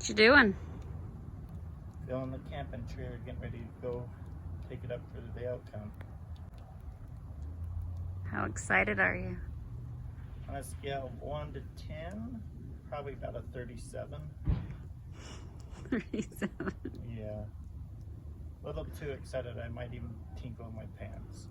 What you doing? Filling the camping trailer, getting ready to go take it up for the day out camp. How excited are you? On a scale of 1 to 10, probably about a 37. 37. Yeah. A little too excited, I might even tinkle in my pants.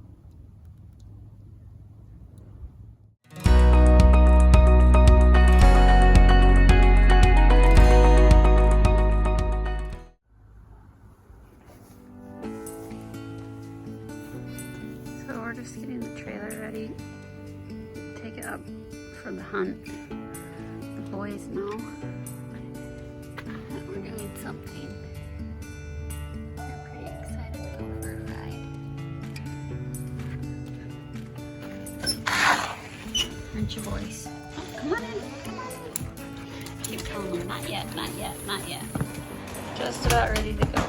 So we're just getting the trailer ready. Take it up for the hunt. The boys know that we're doing something. They're pretty excited to go for a ride. Aren't you boys? Oh, come on in. Come on in. Keep telling them, not yet, not yet, not yet. Just about ready to go.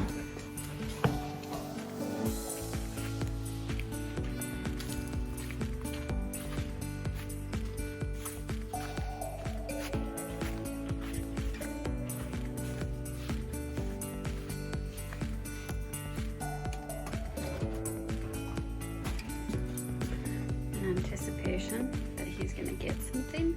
In anticipation that he's gonna get something.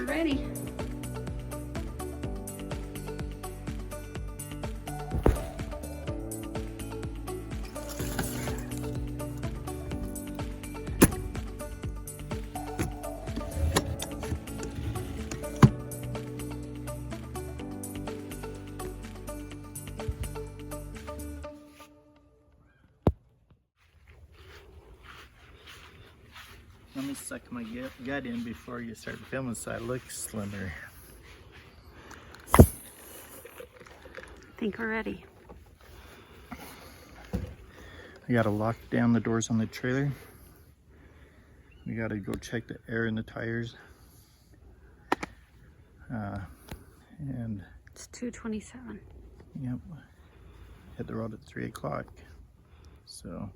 Ready. Let me suck my gut in before you start filming so I look slimmer. I think we're ready. I gotta lock down the doors on the trailer. We gotta go check the air in the tires. And it's 2:27. Yep. Hit the road at 3 o'clock. So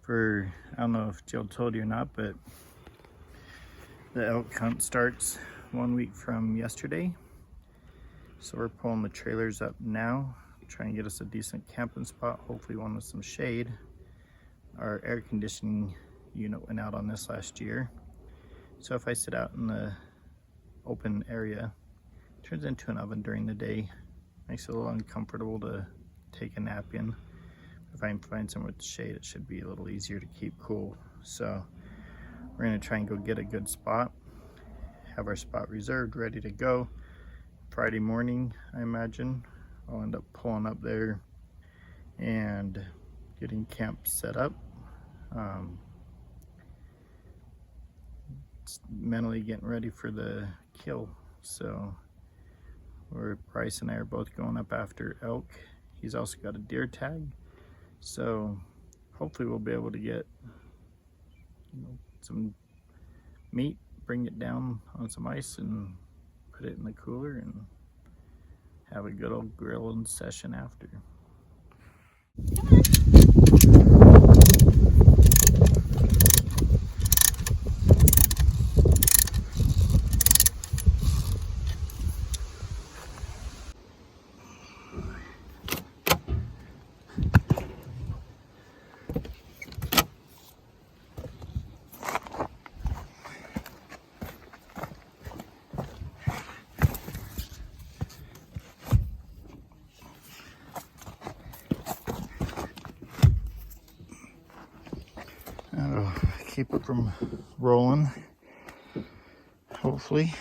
I don't know if Jill told you or not, but the elk hunt starts 1 week from yesterday. So we're pulling the trailers up now, trying to get us a decent camping spot, hopefully one with some shade. Our air conditioning unit went out on this last year. So if I sit out in the open area, it turns into an oven during the day. Makes it a little uncomfortable to take a nap in. If I can find somewhere with shade, it should be a little easier to keep cool. So we're gonna try and go get a good spot, have our spot reserved, ready to go. Friday morning, I imagine, I'll end up pulling up there and getting camp set up. Mentally getting ready for the kill. So Bryce and I are both going up after elk. He's also got a deer tag. So hopefully we'll be able to get some meat, bring it down on some ice and put it in the cooler and have a good old grilling session after. That'll keep it from rolling. hopefully.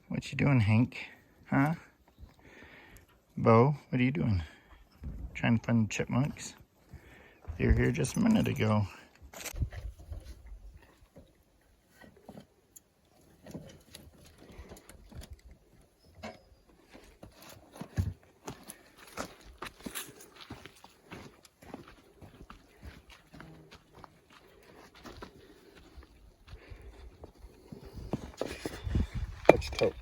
What you doing, Hank? Huh? Bo, what are you doing? Trying to find chipmunks? They were here just a minute ago. Watch your toe.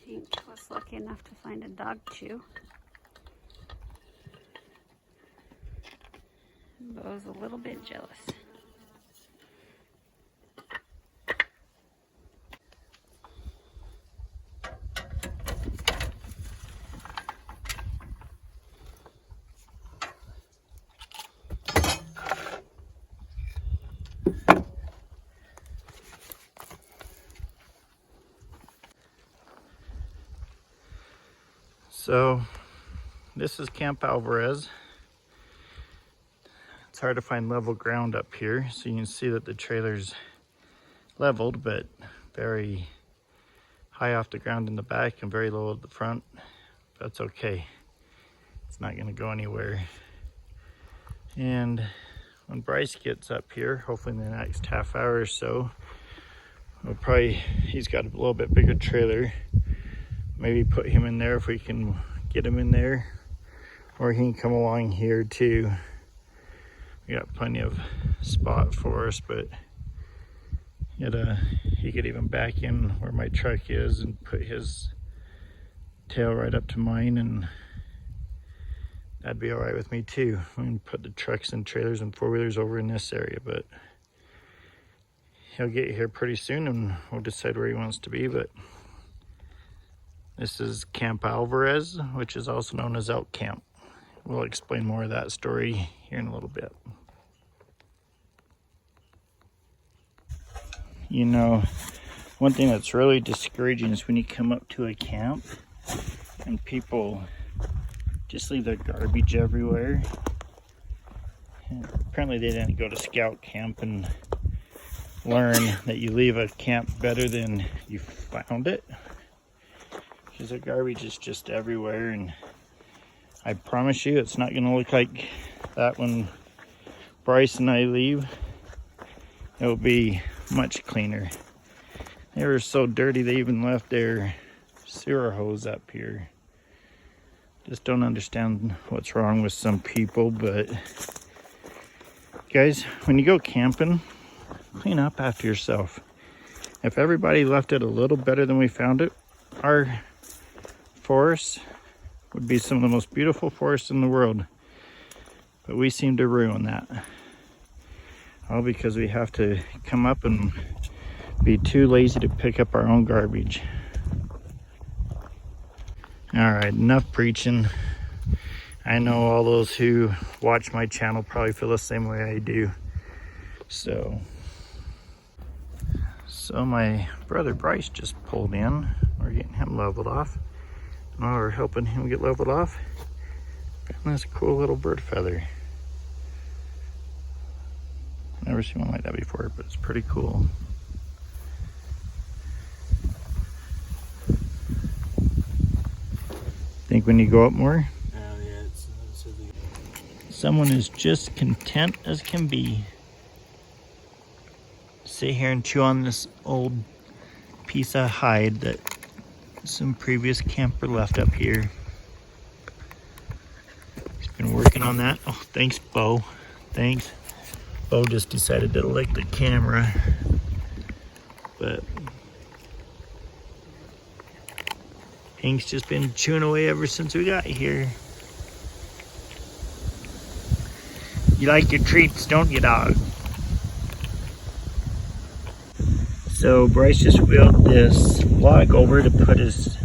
Hank was lucky enough to find a dog chew. Bo's a little bit jealous. So, this is Camp Alvarez. It's hard to find level ground up here, so you can see that the trailer's leveled, but very high off the ground in the back and very low at the front. That's okay. It's not gonna go anywhere. And when Bryce gets up here, hopefully in the next half hour or so, he's got a little bit bigger trailer. Maybe put him in there if we can get him in there, or he can come along here too. We got plenty of spot for us, but he could even back in where my truck is and put his tail right up to mine, and that'd be all right with me too. We can put the trucks and trailers and four-wheelers over in this area, but he'll get here pretty soon and we'll decide where he wants to be. But this is Camp Alvarez, which is also known as ELK Camp. We'll explain more of that story here in a little bit. You know, one thing that's really discouraging is when you come up to a camp and people just leave their garbage everywhere. And apparently they didn't go to scout camp and learn that you leave a camp better than you found it. Because the garbage is just everywhere, and I promise you it's not going to look like that when Bryce and I leave. It will be much cleaner. They were so dirty they even left their sewer hose up here. Just don't understand what's wrong with some people. But guys, when you go camping, clean up after yourself. If everybody left it a little better than we found it, our forests would be some of the most beautiful forests in the world, but we seem to ruin that, all because we have to come up and be too lazy to pick up our own garbage. All right, enough preaching. I know all those who watch my channel probably feel the same way I do. So my brother Bryce just pulled in. We're getting him leveled off. While we're helping him get leveled off, and that's a cool little bird feather. Never seen one like that before, but it's pretty cool. Think when you go up more? Yeah, Someone is just content as can be. Sit here and chew on this old piece of hide that some previous camper left up here. He's been working on that. Oh, thanks, Bo. Thanks. Bo just decided to lick the camera. But Hank's just been chewing away ever since we got here. You like your treats, don't you, dog? So Bryce just wheeled this log over to put his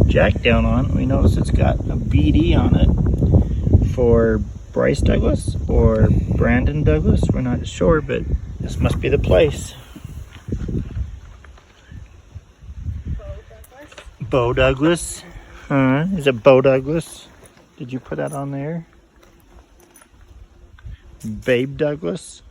jack down on. We notice it's got a BD on it for Bryce Douglas or Brandon Douglas. We're not sure, but this must be the place. Bo Douglas. Huh? Is it Bo Douglas? Did you put that on there? Babe Douglas?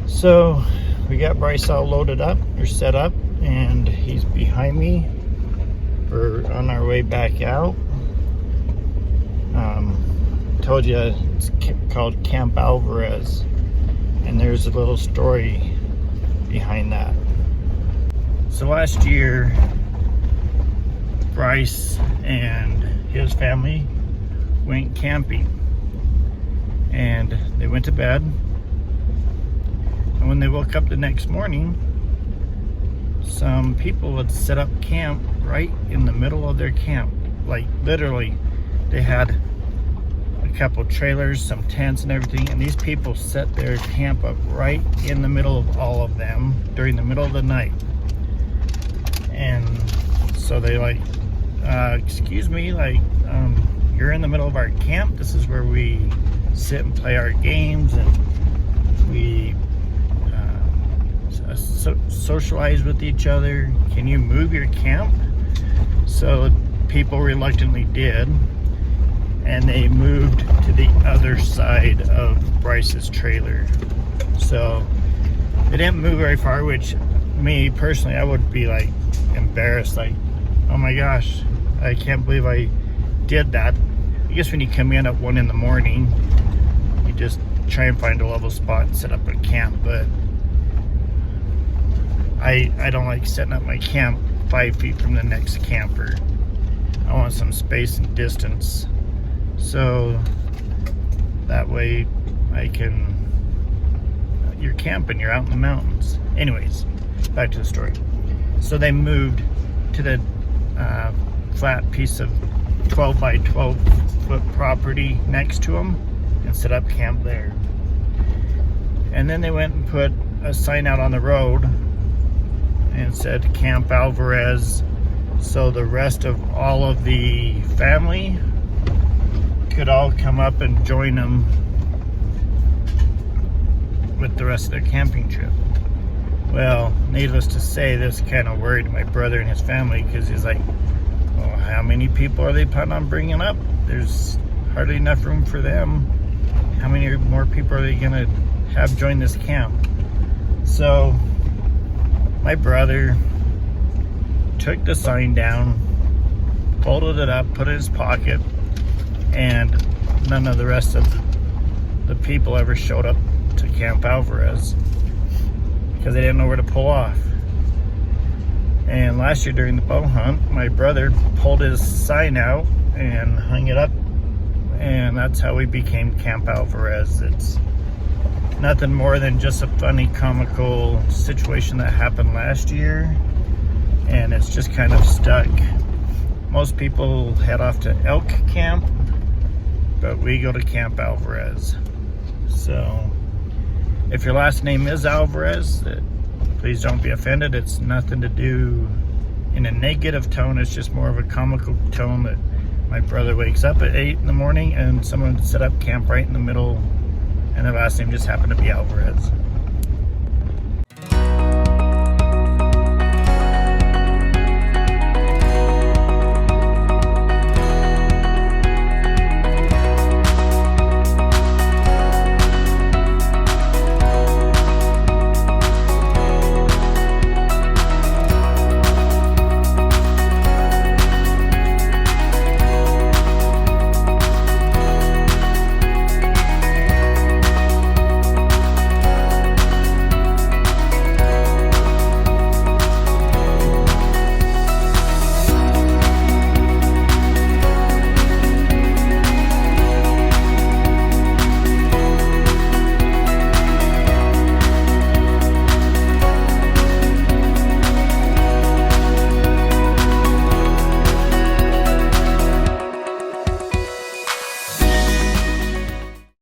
So we got Bryce all loaded up or set up, and he's behind me. We're on our way back out. Told you it's called Camp Alvarez, and there's a little story behind that. So last year, Bryce and his family went camping, and they went to bed, and when they woke up the next morning, some people had set up camp right in the middle of their camp. Like literally, they had a couple trailers, some tents and everything, and these people set their camp up right in the middle of all of them during the middle of the night. And so they like, excuse me, like, you're in the middle of our camp. This is where we sit and play our games, and we socialize with each other. Can you move your camp? So people reluctantly did, and they moved to the other side of Bryce's trailer. So they didn't move very far, which me personally, I would be like embarrassed, like, oh my gosh, I can't believe I did that. I guess when you come in at 1 in the morning, you just try and find a level spot and set up a camp. But I don't like setting up my camp 5 feet from the next camper. I want some space and distance, so that way you're camping, you're out in the mountains. Anyways, back to the story. So they moved to the flat piece of 12 by 12 foot property next to them and set up camp there. And then they went and put a sign out on the road and said Camp Alvarez, so the rest of all of the family could all come up and join them with the rest of their camping trip. Well, needless to say, this kind of worried my brother and his family, because he's like, well, how many people are they planning on bringing up? There's hardly enough room for them. How many more people are they gonna have join this camp? So my brother took the sign down, folded it up, put it in his pocket, and none of the rest of the people ever showed up to Camp Alvarez because they didn't know where to pull off. And last year during the bow hunt, my brother pulled his sign out and hung it up, and that's how we became Camp Alvarez. It's nothing more than just a funny, comical situation that happened last year, and it's just kind of stuck. Most people head off to ELK CAMP, but we go to Camp Alvarez. So if your last name is Alvarez, please don't be offended. It's nothing to do in a negative tone. It's just more of a comical tone that my brother wakes up at 8 in the morning and someone set up camp right in the middle, and their last name just happened to be Alvarez.